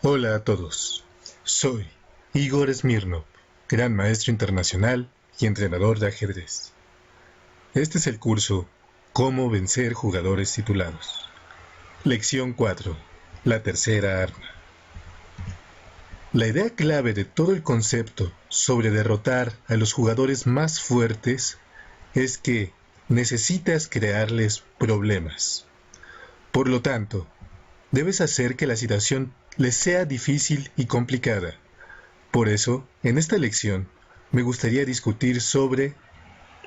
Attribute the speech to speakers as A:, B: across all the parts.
A: Hola a todos, soy Igor Smirnov, gran maestro internacional y entrenador de ajedrez. Este es el curso Cómo vencer jugadores titulados. Lección 4, la tercera arma. La idea clave de todo el concepto sobre derrotar a los jugadores más fuertes es que necesitas crearles problemas. Por lo tanto, debes hacer que la situación les sea difícil y complicada. Por eso, en esta lección, me gustaría discutir sobre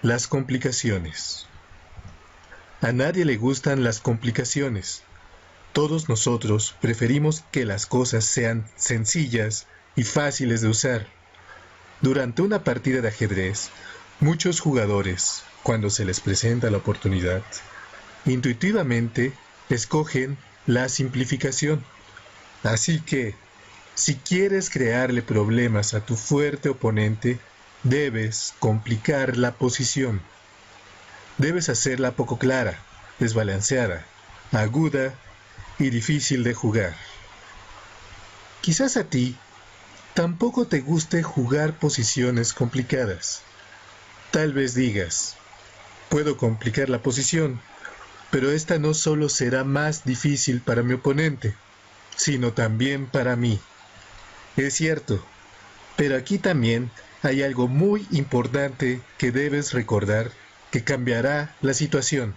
A: las complicaciones. A nadie le gustan las complicaciones. Todos nosotros preferimos que las cosas sean sencillas y fáciles de usar. Durante una partida de ajedrez, muchos jugadores, cuando se les presenta la oportunidad, intuitivamente escogen la simplificación. Así que, si quieres crearle problemas a tu fuerte oponente, debes complicar la posición. Debes hacerla poco clara, desbalanceada, aguda y difícil de jugar. Quizás a ti tampoco te guste jugar posiciones complicadas. Tal vez digas, puedo complicar la posición, pero esta no solo será más difícil para mi oponente, sino también para mí. Es cierto, pero aquí también hay algo muy importante que debes recordar que cambiará la situación.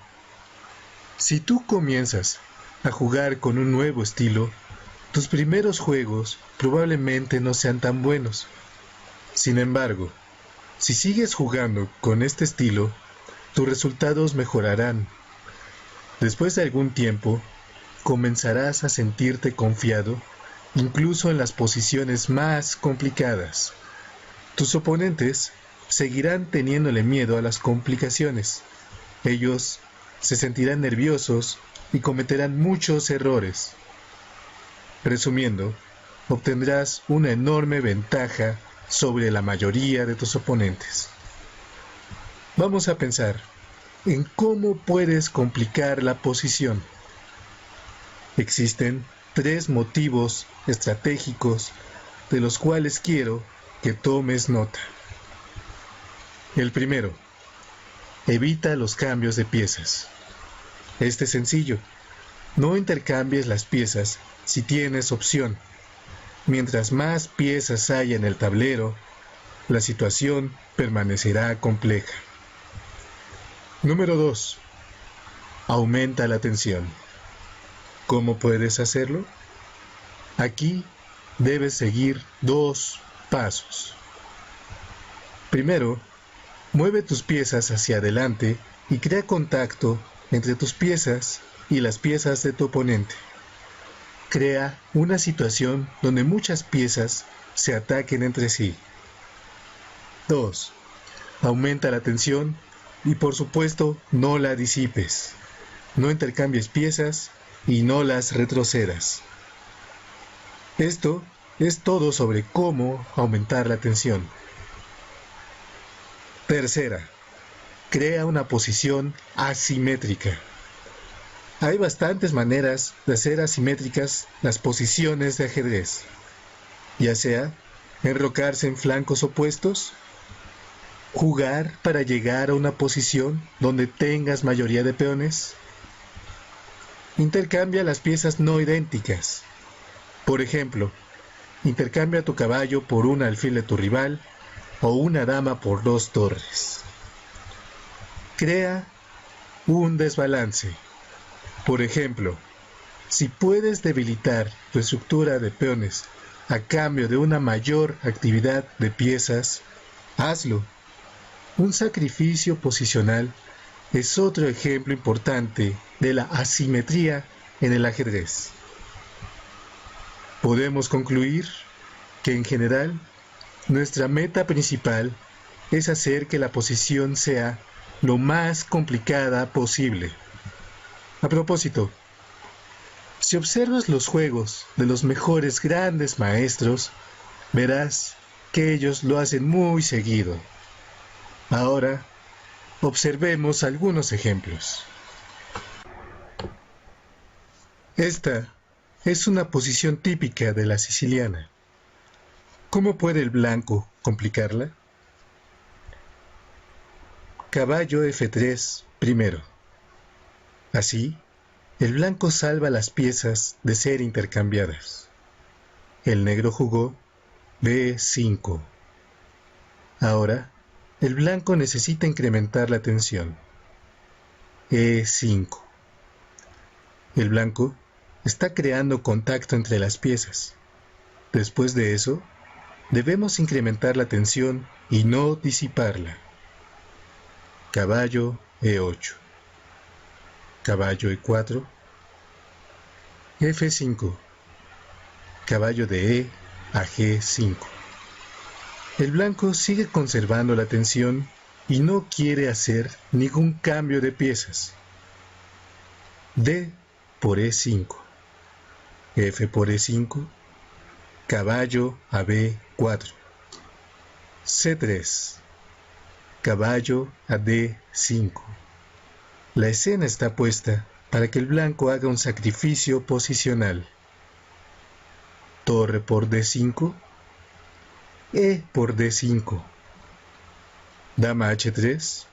A: Si tú comienzas a jugar con un nuevo estilo, tus primeros juegos probablemente no sean tan buenos. Sin embargo, si sigues jugando con este estilo, tus resultados mejorarán. Después de algún tiempo, comenzarás a sentirte confiado, incluso en las posiciones más complicadas. Tus oponentes seguirán teniéndole miedo a las complicaciones. Ellos se sentirán nerviosos y cometerán muchos errores. Resumiendo, obtendrás una enorme ventaja sobre la mayoría de tus oponentes. Vamos a pensar en cómo puedes complicar la posición. Existen 3 motivos estratégicos de los cuales quiero que tomes nota. El primero, evita los cambios de piezas. Este es sencillo. No intercambies las piezas si tienes opción. Mientras más piezas haya en el tablero, la situación permanecerá compleja. Número 2. Aumenta la tensión. ¿Cómo puedes hacerlo? Aquí debes seguir 2 pasos. Primero, mueve tus piezas hacia adelante y crea contacto entre tus piezas y las piezas de tu oponente. Crea una situación donde muchas piezas se ataquen entre sí. 2. Aumenta la tensión y por supuesto no la disipes. No intercambies piezas y no las retrocedas. Esto es todo sobre cómo aumentar la tensión. Tercera, crea una posición asimétrica. Hay bastantes maneras de hacer asimétricas las posiciones de ajedrez, ya sea enrocarse en flancos opuestos, jugar para llegar a una posición donde tengas mayoría de peones. Intercambia las piezas no idénticas. Por ejemplo, intercambia tu caballo por un alfil de tu rival o una dama por 2 torres. Crea un desbalance. Por ejemplo, si puedes debilitar tu estructura de peones a cambio de una mayor actividad de piezas, hazlo. Un sacrificio posicional es otro ejemplo importante de la asimetría en el ajedrez. Podemos concluir que en general nuestra meta principal es hacer que la posición sea lo más complicada posible. A propósito, si observas los juegos de los mejores grandes maestros, verás que ellos lo hacen muy seguido. Ahora, observemos algunos ejemplos. Esta es una posición típica de la siciliana. ¿Cómo puede el blanco complicarla? Caballo F3 primero. Así, el blanco salva las piezas de ser intercambiadas. El negro jugó B5. Ahora, el blanco necesita incrementar la tensión. E5. El blanco está creando contacto entre las piezas. Después de eso, debemos incrementar la tensión y no disiparla. Caballo E8. Caballo E4. F5. Caballo de E a G5. El blanco sigue conservando la tensión y no quiere hacer ningún cambio de piezas. D por E5. F por E5. Caballo a B4. C3. Caballo a D5. La escena está puesta para que el blanco haga un sacrificio posicional. Torre por D5. E por D5. Dama H3.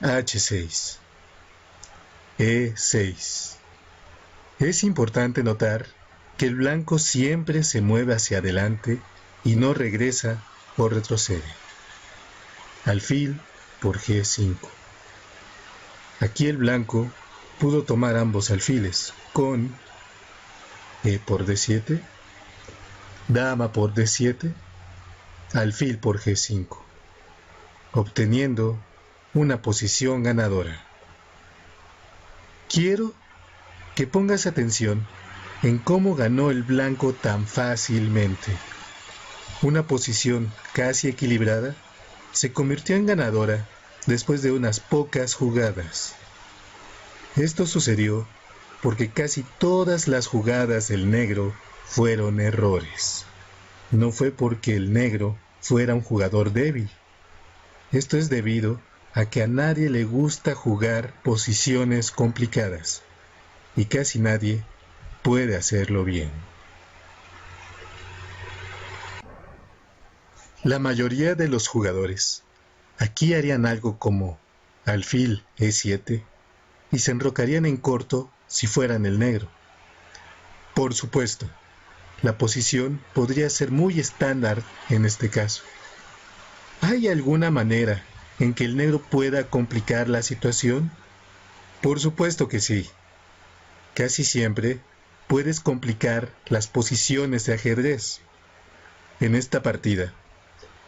A: H6. E6. Es importante notar que el blanco siempre se mueve hacia adelante y no regresa o retrocede. Alfil por G5. Aquí el blanco pudo tomar ambos alfiles con E por D7, dama por D7, alfil por G5, obteniendo una posición ganadora. Quiero que pongas atención en cómo ganó el blanco tan fácilmente. Una posición casi equilibrada se convirtió en ganadora después de unas pocas jugadas. Esto sucedió porque casi todas las jugadas del negro fueron errores. No fue porque el negro fuera un jugador débil. Esto es debido a que a nadie le gusta jugar posiciones complicadas y casi nadie puede hacerlo bien. La mayoría de los jugadores aquí harían algo como alfil E7 y se enrocarían en corto si fueran el negro. Por supuesto, la posición podría ser muy estándar en este caso. ¿Hay alguna manera en que el negro pueda complicar la situación? Por supuesto que sí. Casi siempre puedes complicar las posiciones de ajedrez. En esta partida,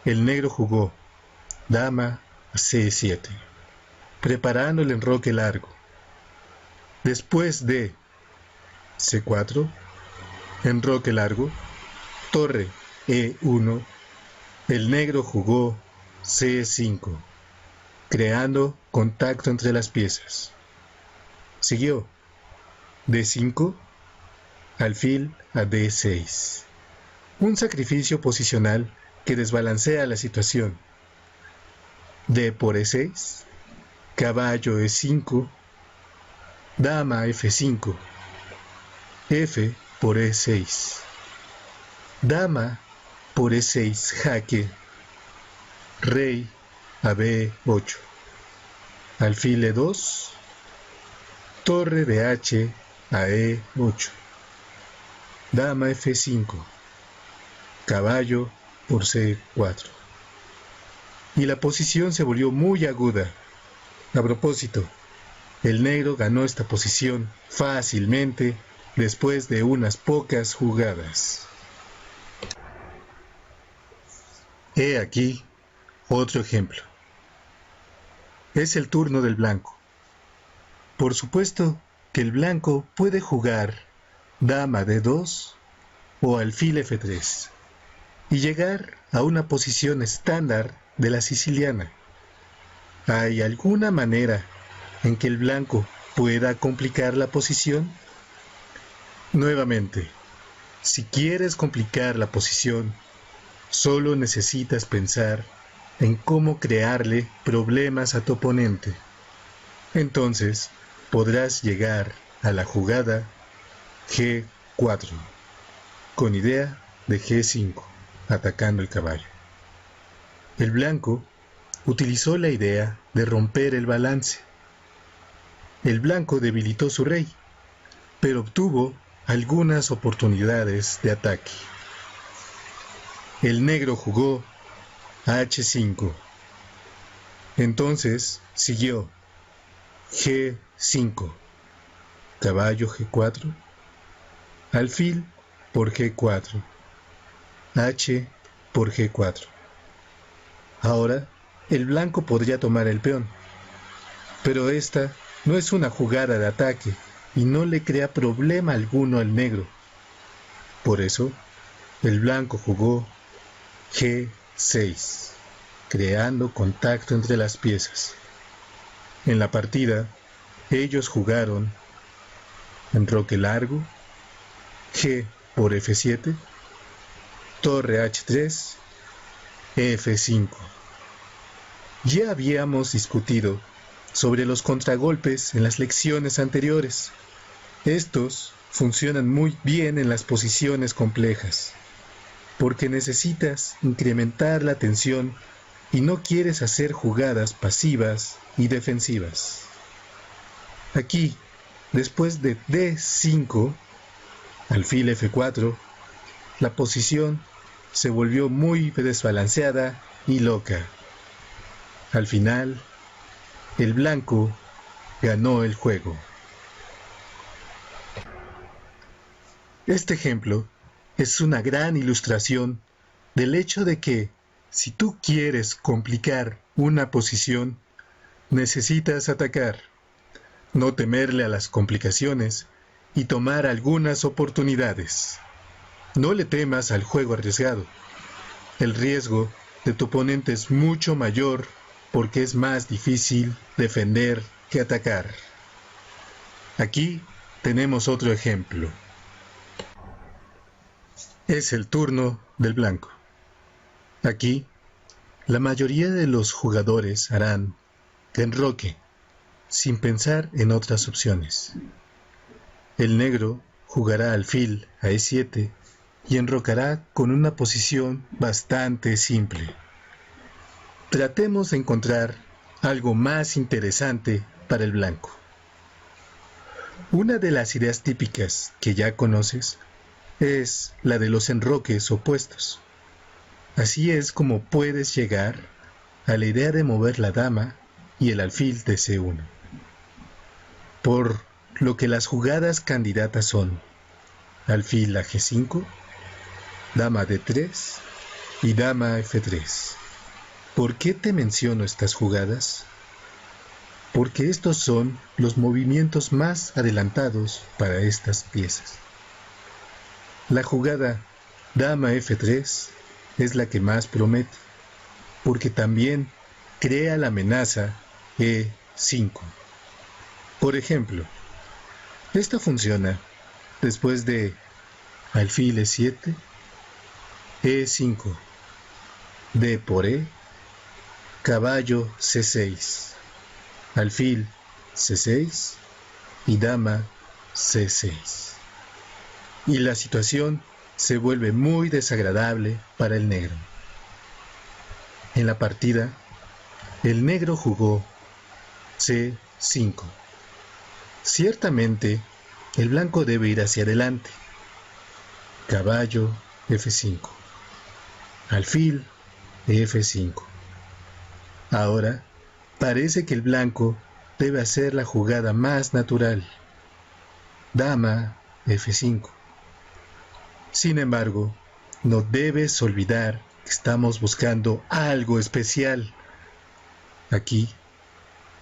A: el negro jugó dama a C7, preparando el enroque largo. Después de C4, enroque largo, torre E1, el negro jugó C5, creando contacto entre las piezas. Siguió D5, alfil a D6. Un sacrificio posicional que desbalancea la situación. D por E6, caballo E5, dama F5, F por E6, dama por E6 jaque, rey a B8, alfil E2, torre de H a E8, dama F5, caballo por C4. Y la posición se volvió muy aguda. A propósito, el negro ganó esta posición fácilmente después de unas pocas jugadas. He aquí otro ejemplo. Es el turno del blanco. Por supuesto que el blanco puede jugar dama D2 o alfil F3 y llegar a una posición estándar de la siciliana. ¿Hay alguna manera en que el blanco pueda complicar la posición? Nuevamente, si quieres complicar la posición, solo necesitas pensar en cómo crearle problemas a tu oponente. Entonces, podrás llegar a la jugada G4, con idea de G5, atacando el caballo. El blanco utilizó la idea de romper el balance. El blanco debilitó su rey, pero obtuvo algunas oportunidades de ataque. El negro jugó H5. Entonces siguió G5, caballo G4, alfil por G4, H por G4. Ahora el blanco podría tomar el peón, pero esta no es una jugada de ataque y no le crea problema alguno al negro. Por eso, el blanco jugó G6, creando contacto entre las piezas. En la partida, ellos jugaron enroque largo, G por F7, torre H3, F5. Ya habíamos discutido sobre los contragolpes en las lecciones anteriores. Estos funcionan muy bien en las posiciones complejas, porque necesitas incrementar la tensión y no quieres hacer jugadas pasivas y defensivas. Aquí, después de D5, alfil F4, la posición se volvió muy desbalanceada y loca. Al final, el blanco ganó el juego. Este ejemplo es una gran ilustración del hecho de que, si tú quieres complicar una posición, necesitas atacar, no temerle a las complicaciones y tomar algunas oportunidades. No le temas al juego arriesgado. El riesgo de tu oponente es mucho mayor porque es más difícil defender que atacar. Aquí tenemos otro ejemplo. Es el turno del blanco. Aquí, la mayoría de los jugadores harán enroque, sin pensar en otras opciones. El negro jugará alfil a E7 y enrocará con una posición bastante simple. Tratemos de encontrar algo más interesante para el blanco. Una de las ideas típicas que ya conoces es la de los enroques opuestos. Así es como puedes llegar a la idea de mover la dama y el alfil de C1. Por lo que las jugadas candidatas son alfil a G5, dama D3 y dama F3. ¿Por qué te menciono estas jugadas? Porque estos son los movimientos más adelantados para estas piezas. La jugada dama F3 es la que más promete, porque también crea la amenaza E5. Por ejemplo, esta funciona después de alfil E7, E5, D por E, caballo C6, alfil C6 y dama C6. Y la situación se vuelve muy desagradable para el negro. En la partida, el negro jugó C5. Ciertamente, el blanco debe ir hacia adelante. Caballo F5. Alfil F5. Ahora, parece que el blanco debe hacer la jugada más natural. Dama F5. Sin embargo, no debes olvidar que estamos buscando algo especial. Aquí,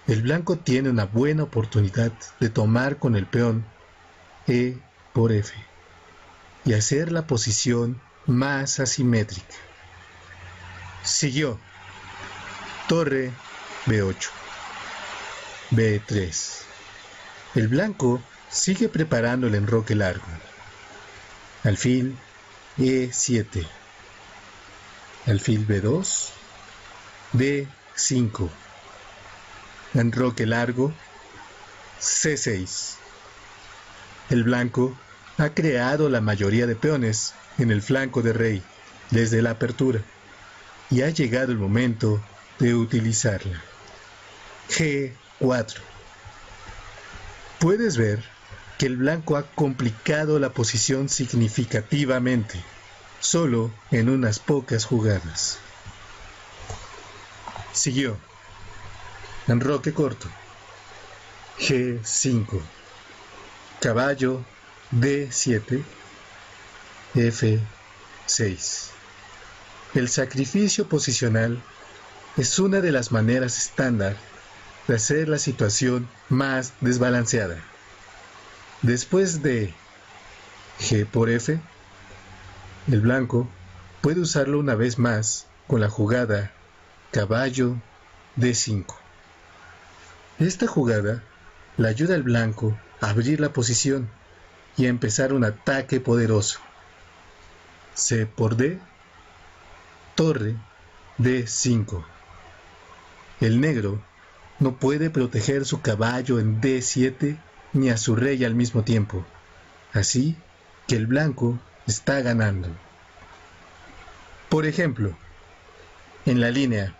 A: el blanco tiene una buena oportunidad de tomar con el peón E por F y hacer la posición más asimétrica. Siguió torre B8, B3. El blanco sigue preparando el enroque largo. Alfil E7, alfil B2, D5, enroque largo, C6. El blanco ha creado la mayoría de peones en el flanco de rey desde la apertura y ha llegado el momento de utilizarla. G4. Puedes ver que el blanco ha complicado la posición significativamente, solo en unas pocas jugadas. Siguió. Enroque corto. G5. Caballo D7. F6. El sacrificio posicional es una de las maneras estándar de hacer la situación más desbalanceada. Después de G por F, el blanco puede usarlo una vez más con la jugada caballo D5. Esta jugada le ayuda al blanco a abrir la posición y a empezar un ataque poderoso. C por D, torre D5. El negro no puede proteger su caballo en D7 ni a su rey al mismo tiempo, así que el blanco está ganando. Por ejemplo, en la línea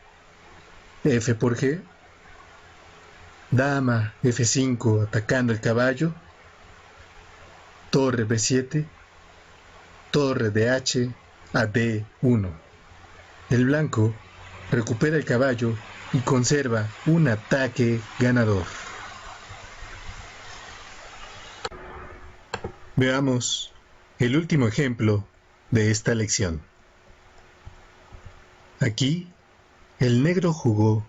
A: F por G, dama F5 atacando el caballo, torre B7, torre de H a D1. El blanco recupera el caballo y conserva un ataque ganador. Veamos el último ejemplo de esta lección. Aquí, el negro jugó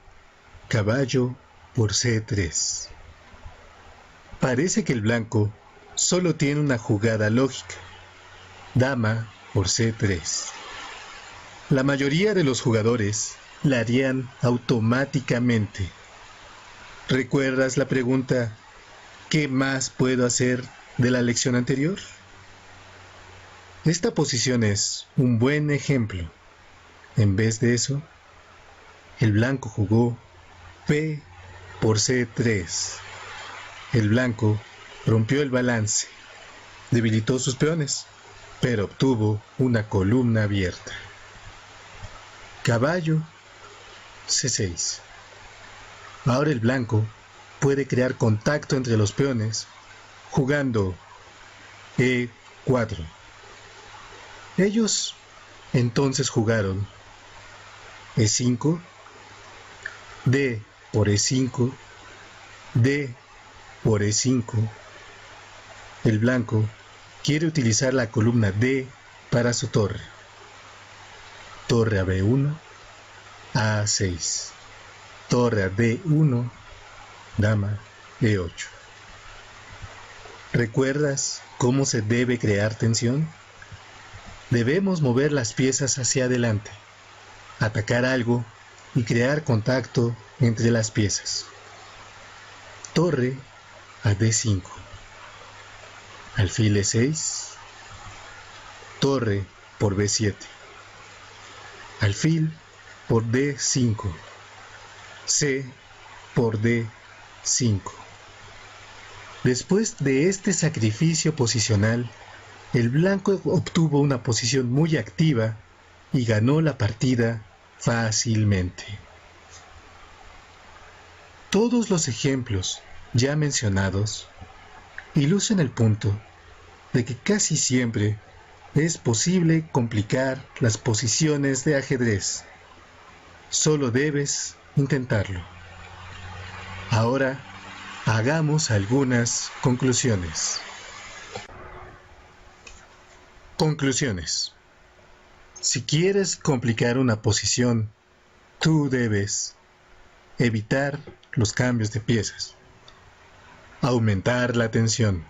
A: caballo por C3. Parece que el blanco solo tiene una jugada lógica, dama por C3. La mayoría de los jugadores la harían automáticamente. ¿Recuerdas la pregunta ¿qué más puedo hacer de la lección anterior? Esta posición es un buen ejemplo. En vez de eso, el blanco jugó P por C3. El blanco rompió el balance, debilitó sus peones, pero obtuvo una columna abierta. Caballo C6. Ahora el blanco puede crear contacto entre los peones jugando E4. Ellos entonces jugaron E5, D por E5, D por E5. El blanco quiere utilizar la columna D para su torre. Torre a B1, A6. Torre a D1, dama E8. ¿Recuerdas cómo se debe crear tensión? Debemos mover las piezas hacia adelante, atacar algo y crear contacto entre las piezas. Torre a D5. Alfil E6. Torre por B7. Alfil por D5. C por D5. Después de este sacrificio posicional, el blanco obtuvo una posición muy activa y ganó la partida fácilmente. Todos los ejemplos ya mencionados ilustran el punto de que casi siempre es posible complicar las posiciones de ajedrez. Solo debes intentarlo. Ahora, hagamos algunas conclusiones. Conclusiones. Si quieres complicar una posición, tú debes evitar los cambios de piezas, aumentar la tensión,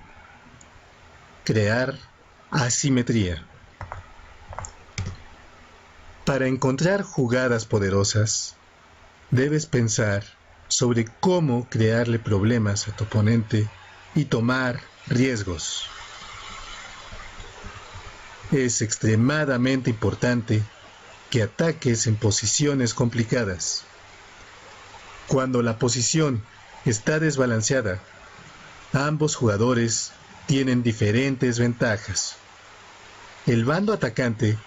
A: crear asimetría. Para encontrar jugadas poderosas, debes pensar sobre cómo crearle problemas a tu oponente y tomar riesgos. Es extremadamente importante que ataques en posiciones complicadas. Cuando la posición está desbalanceada, ambos jugadores tienen diferentes ventajas. El bando atacante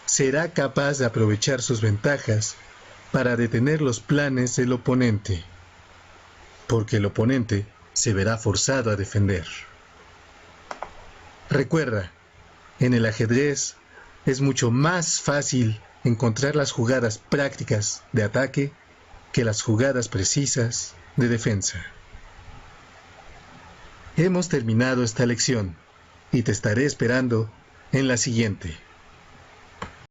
A: será capaz de aprovechar sus ventajas para detener los planes del oponente, porque el oponente se verá forzado a defender. Recuerda, en el ajedrez es mucho más fácil encontrar las jugadas prácticas de ataque que las jugadas precisas de defensa. Hemos terminado esta lección y te estaré esperando en la siguiente.